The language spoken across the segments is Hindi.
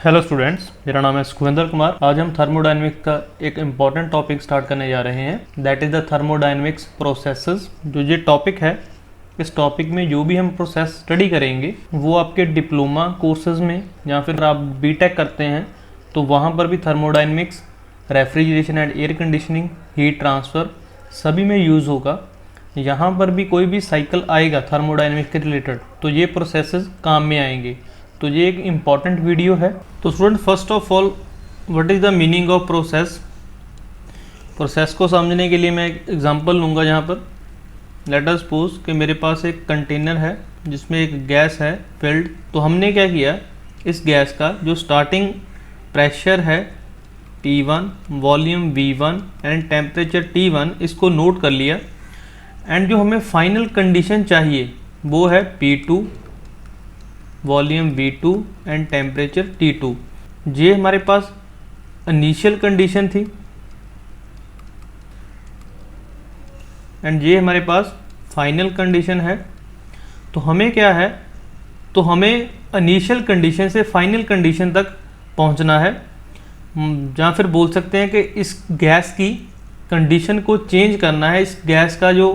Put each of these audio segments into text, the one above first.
हेलो स्टूडेंट्स, मेरा नाम है सुखविंदर कुमार। आज हम थर्मोडायनेमिक्स का एक इम्पॉर्टेंट टॉपिक स्टार्ट करने जा रहे हैं, that is the thermodynamics processes. जो ये टॉपिक है, इस टॉपिक में जो भी हम प्रोसेस स्टडी करेंगे वो आपके डिप्लोमा कोर्सेज में या फिर आप बीटेक करते हैं तो वहाँ पर भी thermodynamics, refrigeration and air conditioning, heat transfer सभी में यूज़ होगा। यहाँ पर भी कोई भी साइकिल आएगा थर्मोडायनेमिक्स के रिलेटेड तो ये प्रोसेसेस काम में आएंगे। तो ये एक इम्पॉर्टेंट वीडियो है। तो student, first of all, what is the meaning of process. Process को समझने के लिए मैं एक एग्जांपल लूँगा। यहाँ पर लेट अस सपोज कि मेरे पास एक कंटेनर है जिसमें एक गैस है फिल्ड। तो हमने क्या किया, इस गैस का जो स्टार्टिंग प्रेशर है P1, volume V1 and temperature T1, इसको नोट कर लिया। एंड जो हमें फाइनल कंडीशन चाहिए वो है P2, volume V2 and temperature T2। ये हमारे पास इनिशियल कंडीशन थी एंड ये हमारे पास फाइनल कंडीशन है। तो हमें क्या है, तो हमें इनिशियल कंडीशन से फाइनल कंडीशन तक पहुंचना है। या फिर बोल सकते हैं कि इस गैस की कंडीशन को चेंज करना है, इस गैस का जो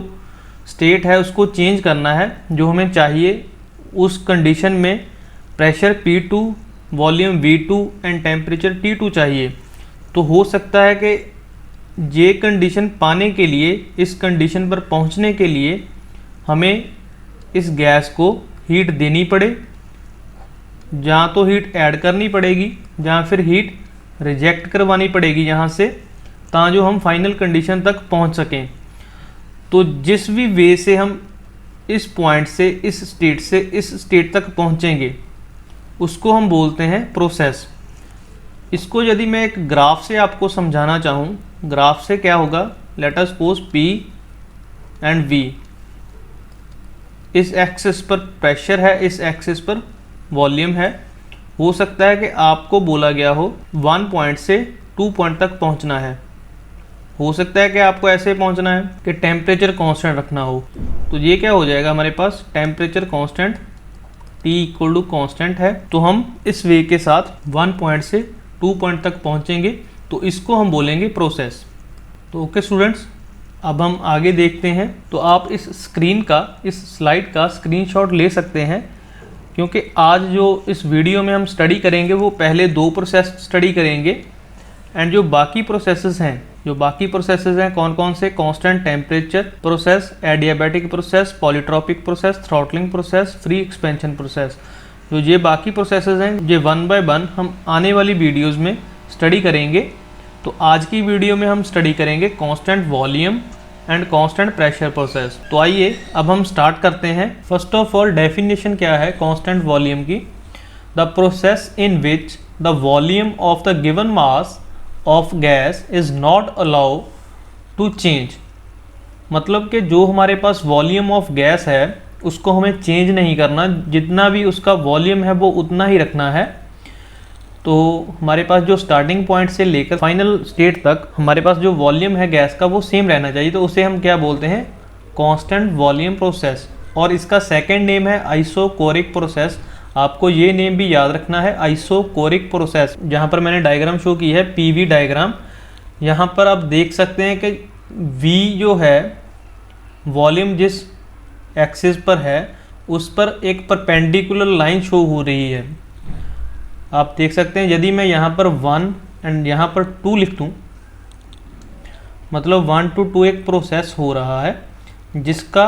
स्टेट है उसको चेंज करना है। जो हमें चाहिए उस कंडीशन में pressure P2, volume V2 and temperature T2 चाहिए। तो हो सकता है कि ये कंडीशन पाने के लिए, इस कंडीशन पर पहुंचने के लिए हमें इस गैस को हीट देनी पड़े, या तो हीट ऐड करनी पड़ेगी या फिर हीट रिजेक्ट करवानी पड़ेगी यहाँ से, ताकि हम फाइनल कंडीशन तक पहुँच सकें। तो जिस भी वे से हम इस पॉइंट से, इस स्टेट से इस स्टेट तक पहुंचेंगे उसको हम बोलते हैं प्रोसेस। इसको यदि मैं एक ग्राफ से आपको समझाना चाहूँ, ग्राफ से क्या होगा, let us suppose P and V। इस एक्सिस पर प्रेशर है, इस एक्सिस पर वॉल्यूम है। हो सकता है कि आपको बोला गया हो 1 पॉइंट से 2 पॉइंट तक पहुंचना है। हो सकता है कि आपको ऐसे पहुंचना है कि टेम्परेचर कांस्टेंट रखना हो। तो ये क्या हो जाएगा, हमारे पास temperature constant T equal to constant है। तो हम इस वे के साथ 1 पॉइंट से 2 पॉइंट तक पहुंचेंगे, तो इसको हम बोलेंगे प्रोसेस। तो ओके स्टूडेंट्स, अब हम आगे देखते हैं। तो आप इस स्क्रीन का, इस स्लाइड का स्क्रीनशॉट ले सकते हैं, क्योंकि आज जो इस वीडियो में हम स्टडी करेंगे वो पहले 2 प्रोसेस स्टडी करेंगे। एंड जो बाकी प्रोसेसेस हैं, कौन कौन से, constant temperature process, adiabatic process, polytropic process, throttling process, free expansion process. जो ये बाकी प्रोसेसेस हैं ये 1 बाय 1 हम आने वाली वीडियोस में स्टडी करेंगे। तो आज की वीडियो में हम स्टडी करेंगे constant volume and constant pressure process. तो आइए अब हम स्टार्ट करते हैं। फर्स्ट ऑफ ऑल, डेफिनेशन क्या है कांस्टेंट वॉल्यूम की। The process in which the volume of the given mass of gas is not allow to change. मतलब कि जो हमारे पास वॉल्यूम ऑफ गैस है उसको हमें चेंज नहीं करना, जितना भी उसका वॉल्यूम है वो उतना ही रखना है। तो हमारे पास जो स्टार्टिंग पॉइंट से लेकर फाइनल स्टेट तक हमारे पास जो वॉल्यूम है गैस का वो सेम रहना चाहिए। तो उसे हम क्या बोलते हैं, कांस्टेंट वॉल्यूम प्रोसेस। और इसका सेकेंड नेम है आइसोकोरिक प्रोसेस। आपको ये नेम भी याद रखना है, आइसोकोरिक प्रोसेस। जहाँ पर मैंने डायग्राम शो की है, PV डायग्राम। यहाँ पर आप देख सकते हैं कि V जो है, वॉल्यूम जिस एक्सिस पर है उस पर एक परपेंडिकुलर लाइन शो हो रही है। आप देख सकते हैं, यदि मैं यहाँ पर 1 एंड यहाँ पर 2 लिख दूँ, मतलब 1 to 2 एक प्रोसेस हो रहा है जिसका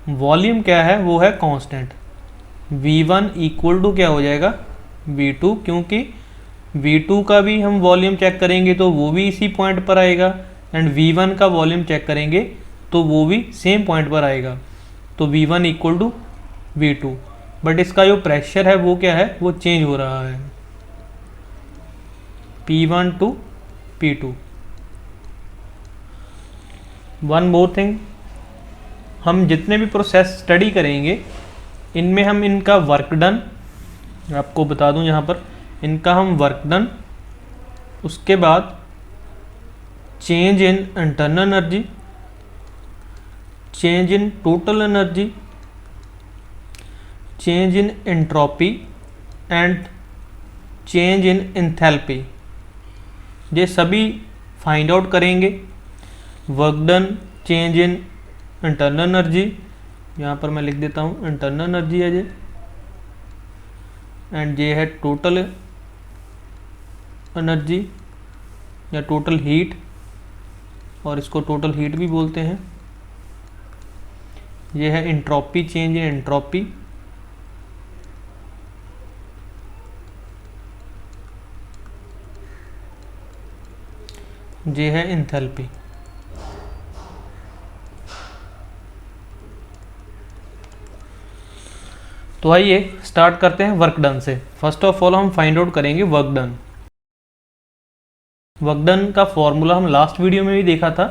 वॉल्यूम क्या है, वो है कांस्टेंट। V1 इक्वल टू क्या हो जाएगा, V2, क्योंकि V2 का भी हम वॉल्यूम चेक करेंगे तो वो भी इसी पॉइंट पर आएगा, एंड V1 का वॉल्यूम चेक करेंगे तो वो भी सेम पॉइंट पर आएगा। तो V1 equal to V2। But इसका जो प्रेशर है वो क्या है, वो चेंज हो रहा है, P1 to P2। One more thing, हम जितने भी प्रोसेस स्टडी करेंगे इनमें हम इनका वर्क डन, आपको बता दूं यहाँ पर, इनका हम वर्क डन, उसके बाद change in internal energy, change in total energy, change in entropy and change in enthalpy, ये सभी फाइंड आउट करेंगे। Work done, change in internal energy, यहाँ पर मैं लिख देता हूँ इंटरनल एनर्जी है ये, एंड ये है टोटल एनर्जी या टोटल हीट, और इसको टोटल हीट भी बोलते हैं। ये है एंट्रोपी, चेंज इन एंट्रोपी, ये है एंथैल्पी। तो आइए स्टार्ट करते हैं वर्क डन से। फर्स्ट ऑफ ऑल हम फाइंड आउट करेंगे वर्क डन। वर्क डन का फॉर्मूला हम लास्ट वीडियो में भी देखा था।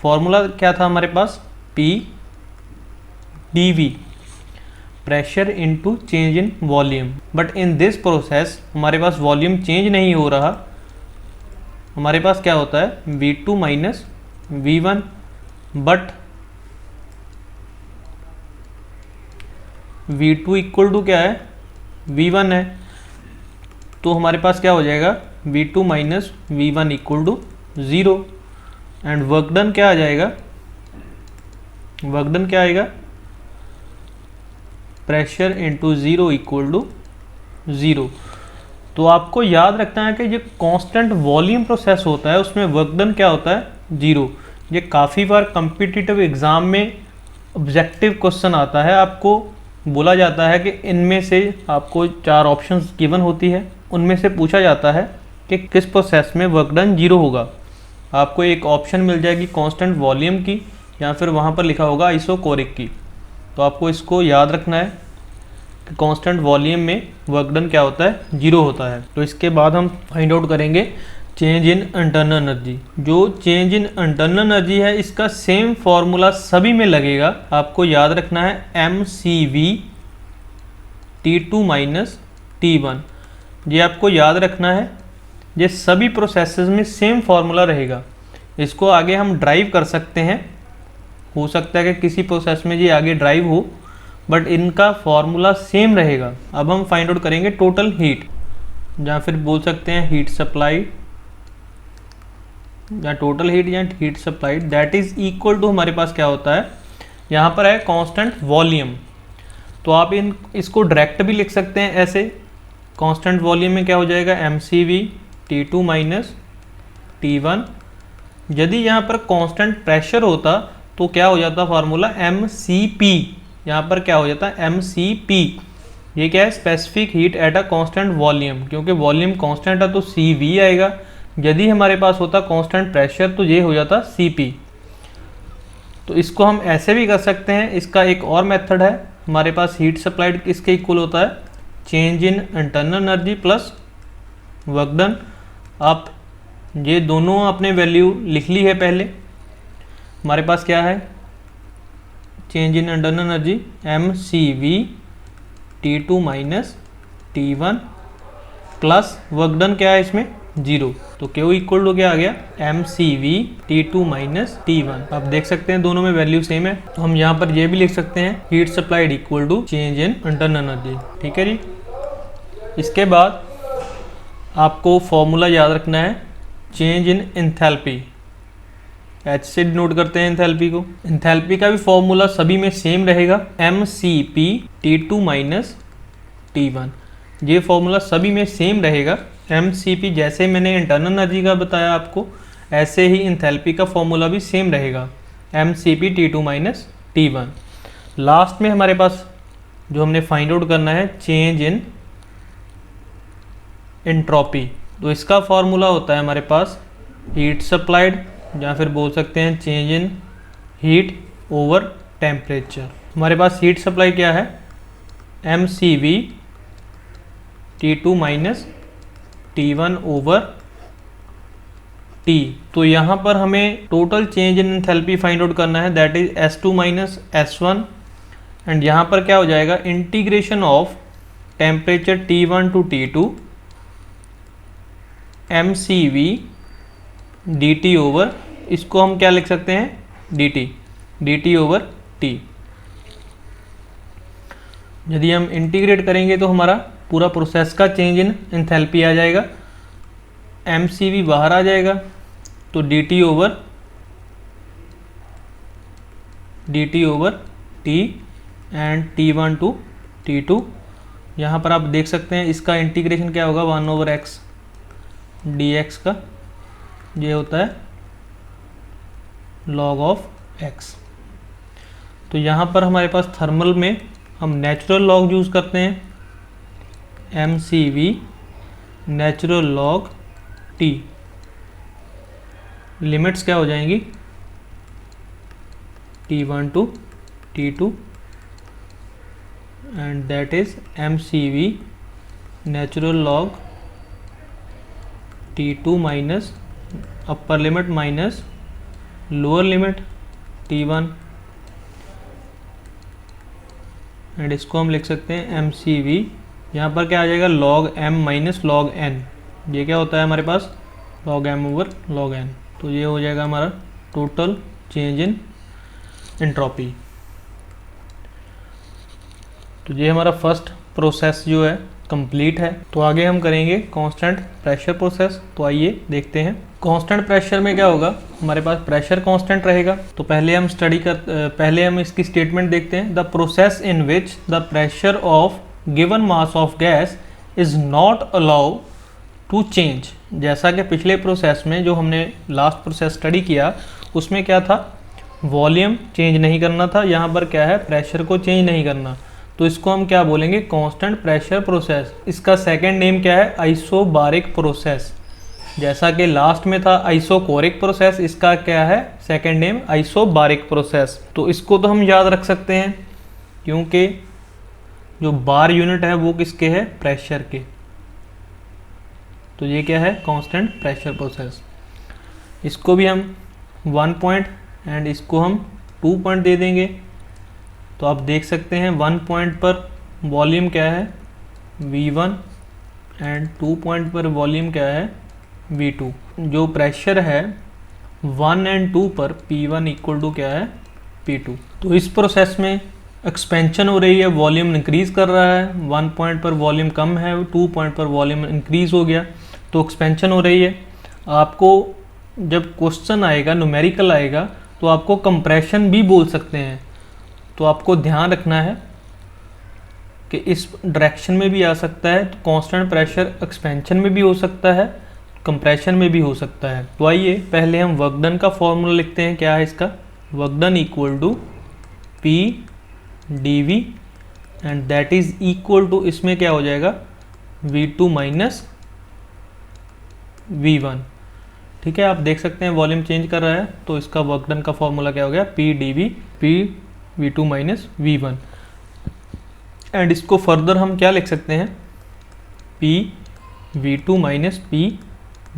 फॉर्मूला क्या था हमारे पास, P dV, pressure into change in volume. But in this process हमारे पास वॉल्यूम चेंज नहीं हो रहा, हमारे पास क्या होता है V2 minus V1, but V2 equal to क्या है, V1 है, तो हमारे पास क्या हो जाएगा V2 minus V1 equal to 0। And work done क्या आ जाएगा, वर्क डन क्या आएगा, प्रेशर इंटू 0 इक्वल टू 0। तो आपको याद रखना है कि जो कांस्टेंट वॉल्यूम प्रोसेस होता है उसमें वर्क डन क्या होता है 0। ये काफ़ी बार कॉम्पिटिटिव एग्ज़ाम में ऑब्जेक्टिव क्वेश्चन आता है, आपको बोला जाता है कि इनमें से आपको 4 ऑप्शंस गिवन होती है, उनमें से पूछा जाता है कि किस प्रोसेस में वर्क डन 0 होगा। आपको एक ऑप्शन मिल जाएगी कांस्टेंट वॉल्यूम की, या फिर वहाँ पर लिखा होगा आइसोकोरिक की। तो आपको इसको याद रखना है कि कांस्टेंट वॉल्यूम में वर्क डन क्या होता है 0 होता है। तो इसके बाद हम फाइंड आउट करेंगे चेंज इन इंटरनल एनर्जी। जो चेंज इन इंटरनल एनर्जी है इसका सेम फॉर्मूला सभी में लगेगा, आपको याद रखना है mCV T2 माइनस T1। ये आपको याद रखना है, ये सभी प्रोसेसेस में सेम फॉर्मूला रहेगा। इसको आगे हम ड्राइव कर सकते हैं, हो सकता है कि किसी प्रोसेस में ये आगे ड्राइव हो, बट इनका फॉर्मूला सेम रहेगा। अब हम फाइंड आउट करेंगे टोटल हीट, या फिर बोल सकते हैं हीट सप्लाइड, या टोटल हीट या heat supplied, that is equal to हमारे पास क्या होता है, यहाँ पर है कांस्टेंट वॉल्यूम। तो आप इसको डायरेक्ट भी लिख सकते हैं ऐसे, कांस्टेंट वॉल्यूम में क्या हो जाएगा mCV T2 माइनस T1। यदि यहाँ पर कांस्टेंट प्रेशर होता तो क्या हो जाता फार्मूला mCP, यहाँ पर क्या हो जाता mCP। ये क्या है, specific heat at a constant volume, क्योंकि वॉल्यूम कांस्टेंट है तो CV आएगा। यदि हमारे पास होता कांस्टेंट प्रेशर तो ये हो जाता CP। तो इसको हम ऐसे भी कर सकते हैं। इसका एक और मेथड है, हमारे पास हीट सप्लाइड इसके इक्वल होता है change in internal energy plus work done. आप ये दोनों अपने वैल्यू लिख ली है पहले। हमारे पास क्या है, change in internal energy mCV T2 minus T1 plus work done क्या है इसमें 0। तो Q इक्वल टू क्या आ गया mCV T2 माइनस T1। आप देख सकते हैं दोनों में वैल्यू सेम है। तो हम यहाँ पर ये भी लिख सकते हैं heat supplied equal to change in internal energy. ठीक है जी। इसके बाद आपको फॉर्मूला याद रखना है चेंज इन एंथैल्पी, H से नोट करते हैं एंथैल्पी को। एंथैल्पी का भी फॉर्मूला सभी में सेम रहेगा mCP T2 माइनस T1। ये फॉर्मूला सभी में सेम रहेगा। mCP जैसे मैंने इंटरनल एनर्जी का बताया आपको, ऐसे ही एंथैल्पी का फॉर्मूला भी सेम रहेगा mCP T2 minus T1। Last में हमारे पास जो हमने फाइंड आउट करना है चेंज इन एंट्रोपी। तो इसका फॉर्मूला होता है हमारे पास हीट सप्लाइड, या फिर बोल सकते हैं change in heat over temperature. हमारे पास हीट सप्लाई क्या है mCV T2 minus T1 over T। तो यहाँ पर हमें total change in enthalpy find out करना है, that is S2 minus S1। And यहाँ पर क्या हो जाएगा integration of temperature T1 to T2 mCV dt over, इसको हम क्या लिख सकते हैं dt ओवर T। यदि हम इंटीग्रेट करेंगे तो हमारा पूरा प्रोसेस का चेंज इन एंथैल्पी आ जाएगा, mCv बाहर आ जाएगा, तो dt over T and T1 to T2। यहाँ पर आप देख सकते हैं इसका इंटीग्रेशन क्या होगा, 1/x dx का, ये होता है log ऑफ x। तो यहाँ पर हमारे पास थर्मल में हम नेचुरल लॉग यूज़ करते हैं, mCv natural log T। Limits क्या हो जाएंगी, T1 to T2 and that is mCv natural log T2 minus upper limit minus lower limit T1, and इसको हम लिख सकते हैं mCv, यहाँ पर क्या आ जाएगा log m minus log n। ये क्या होता है हमारे पास, log m over log n। तो ये हो जाएगा हमारा टोटल चेंज इन एंट्रोपी। तो ये हमारा फर्स्ट प्रोसेस जो है कंप्लीट है। तो आगे हम करेंगे कांस्टेंट प्रेशर प्रोसेस। तो आइए देखते हैं। कांस्टेंट प्रेशर में क्या होगा, हमारे पास प्रेशर कांस्टेंट रहेगा। तो पहले हम इसकी स्टेटमेंट देखते हैं। The process in which the pressure of given mass of gas is not allow to change. जैसा कि पिछले प्रोसेस में जो हमने लास्ट प्रोसेस स्टडी किया उसमें क्या था, वॉल्यूम चेंज नहीं करना था, यहाँ पर क्या है, प्रेशर को चेंज नहीं करना। तो इसको हम क्या बोलेंगे, कांस्टेंट प्रेशर प्रोसेस। इसका सेकंड नेम क्या है, आइसोबारिक प्रोसेस। जैसा कि लास्ट में था आइसोकोरिक प्रोसेस, इसका क्या है सेकंड नेम, आइसोबारिक प्रोसेस। तो इसको तो हम याद रख सकते हैं क्योंकि जो बार यूनिट है वो किसके है, प्रेशर के। तो ये क्या है, कांस्टेंट प्रेशर प्रोसेस। इसको भी हम 1 पॉइंट एंड इसको हम 2 पॉइंट दे देंगे। तो आप देख सकते हैं 1 पॉइंट पर वॉल्यूम क्या है, V1 एंड 2 पॉइंट पर वॉल्यूम क्या है, V2। जो प्रेशर है 1 एंड 2 पर P1 इक्वल टू क्या है, P2। तो इस प्रोसेस में एक्सपेंशन हो रही है, वॉल्यूम इंक्रीज कर रहा है। 1 पॉइंट पर वॉल्यूम कम है, 2 पॉइंट पर वॉल्यूम इंक्रीज हो गया, तो एक्सपेंशन हो रही है। आपको जब क्वेश्चन आएगा, न्यूमेरिकल आएगा, तो आपको कंप्रेशन भी बोल सकते हैं। तो आपको ध्यान रखना है कि इस डायरेक्शन में भी आ सकता है। तो कांस्टेंट प्रेशर एक्सपेंशन में भी हो सकता है, कंप्रेशन में भी हो सकता है। तो आइए पहले हम वर्क डन का फॉर्मूला लिखते हैं। क्या है इसका, work done equal to P dV and that is equal to, इसमें क्या हो जाएगा, V2 माइनस V1। ठीक है, आप देख सकते हैं वॉल्यूम चेंज कर रहा है, तो इसका वर्क डन का फॉर्मूला क्या हो गया, P dV P V2 minus V1। And इसको फर्दर हम क्या लिख सकते हैं, P V2 minus P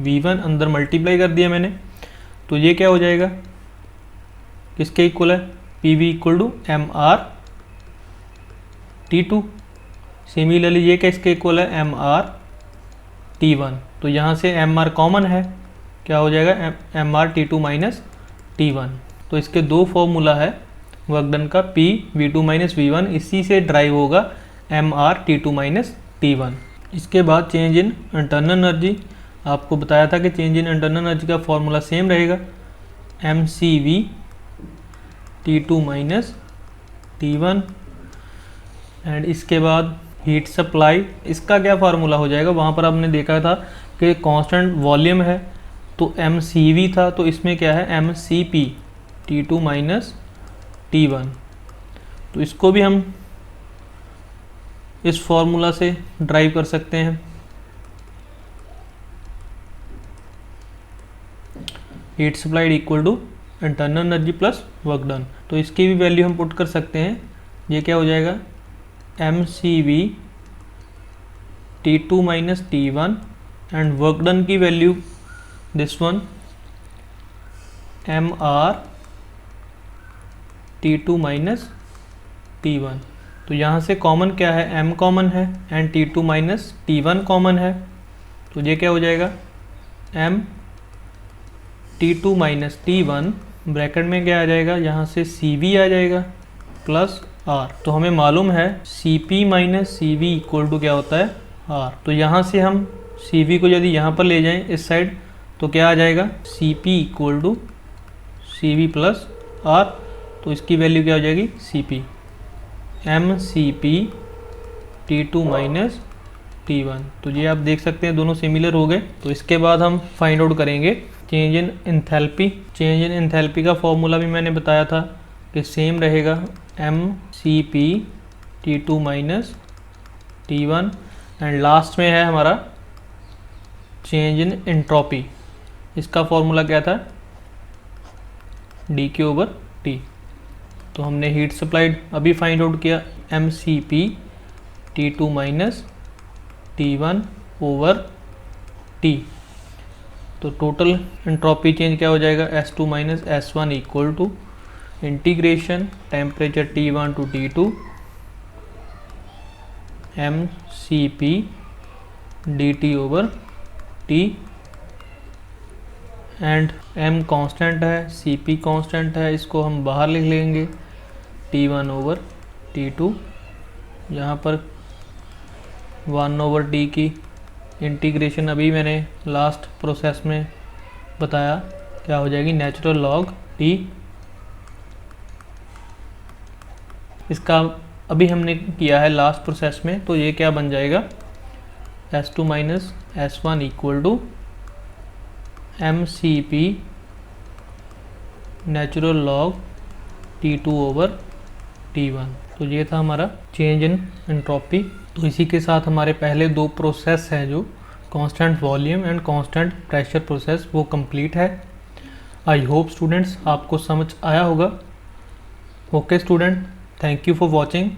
V1, अंदर मल्टीप्लाई कर दिया मैंने। तो ये क्या हो जाएगा, किसके इक्वल है, PV equal to MR T2। Similarly ये किसके इक्वल है, MR T1। तो यहाँ से MR कॉमन है, क्या हो जाएगा, MR T2 माइनस T1। तो इसके दो फॉर्मूला है वर्क डन का, P V2 माइनस V1, इसी से ड्राइव होगा MR T2 माइनस T1। इसके बाद चेंज इन इंटरनल एनर्जी। आपको बताया था कि चेंज इन इंटरनल एनर्जी का फॉर्मूला सेम रहेगा, mCv T2 minus T1। And इसके बाद हीट सप्लाई, इसका क्या फार्मूला हो जाएगा, वहाँ पर आपने देखा था कि कांस्टेंट वॉल्यूम है तो mCv था, तो इसमें क्या है, mCp T2 माइनस T1। तो इसको भी हम इस फॉर्मूला से ड्राइव कर सकते हैं। Heat supplied equal to internal energy plus work done. तो इसकी भी वैल्यू हम पुट कर सकते हैं। ये क्या हो जाएगा, mCv T2 minus T1 and work done की value this one MR T2 minus T1। तो यहाँ से कॉमन क्या है, M कॉमन है and T2 minus T1 common है। तो ये क्या हो जाएगा, M T2 minus T1 bracket में क्या आ जाएगा, यहाँ से CV आ जाएगा प्लस आर। तो हमें मालूम है C P minus C V equal to क्या होता है, आर। तो यहाँ से हम सी वी को यदि यहाँ पर ले जाएं इस साइड तो क्या आ जाएगा, C P equal to C V plus R. तो इसकी वैल्यू क्या हो जाएगी, C P M C P T two minus T one. तो ये आप देख सकते हैं दोनों सिमिलर हो गए। तो इसके बाद हम फाइंड आउट करेंगे change in enthalpy. Change in enthalpy का फॉर्मूला भी मैंने बताया था कि सेम रहेगा, M C P T two minus T one. And last में है हमारा चेंज इन एंट्रोपी। इसका फॉर्मूला क्या था, डी क्यू ओवर टी। तो हमने हीट सप्लाइड अभी फाइंड आउट किया, M C P T two minus T one over T. तो टोटल एंट्रोपी चेंज क्या हो जाएगा, S two minus S one equal to integration temperature T one to T two M C P D T over T. And m constant है, सी पी कांस्टेंट है, इसको हम बाहर लिख लेंगे, T one over T two. यहाँ पर 1 ओवर टी की इंटीग्रेशन अभी मैंने लास्ट प्रोसेस में बताया क्या हो जाएगी, नेचुरल लॉग टी। इसका अभी हमने किया है लास्ट प्रोसेस में, तो ये क्या बन जाएगा, S two minus S one equal to M C P natural log T two over T one. तो ये था हमारा चेंज इन एंट्रोपी। तो इसी के साथ हमारे पहले दो प्रोसेस हैं जो constant volume and constant pressure process, वो कंप्लीट है। आई होप स्टूडेंट्स आपको समझ आया होगा। Okay student, thank you for watching.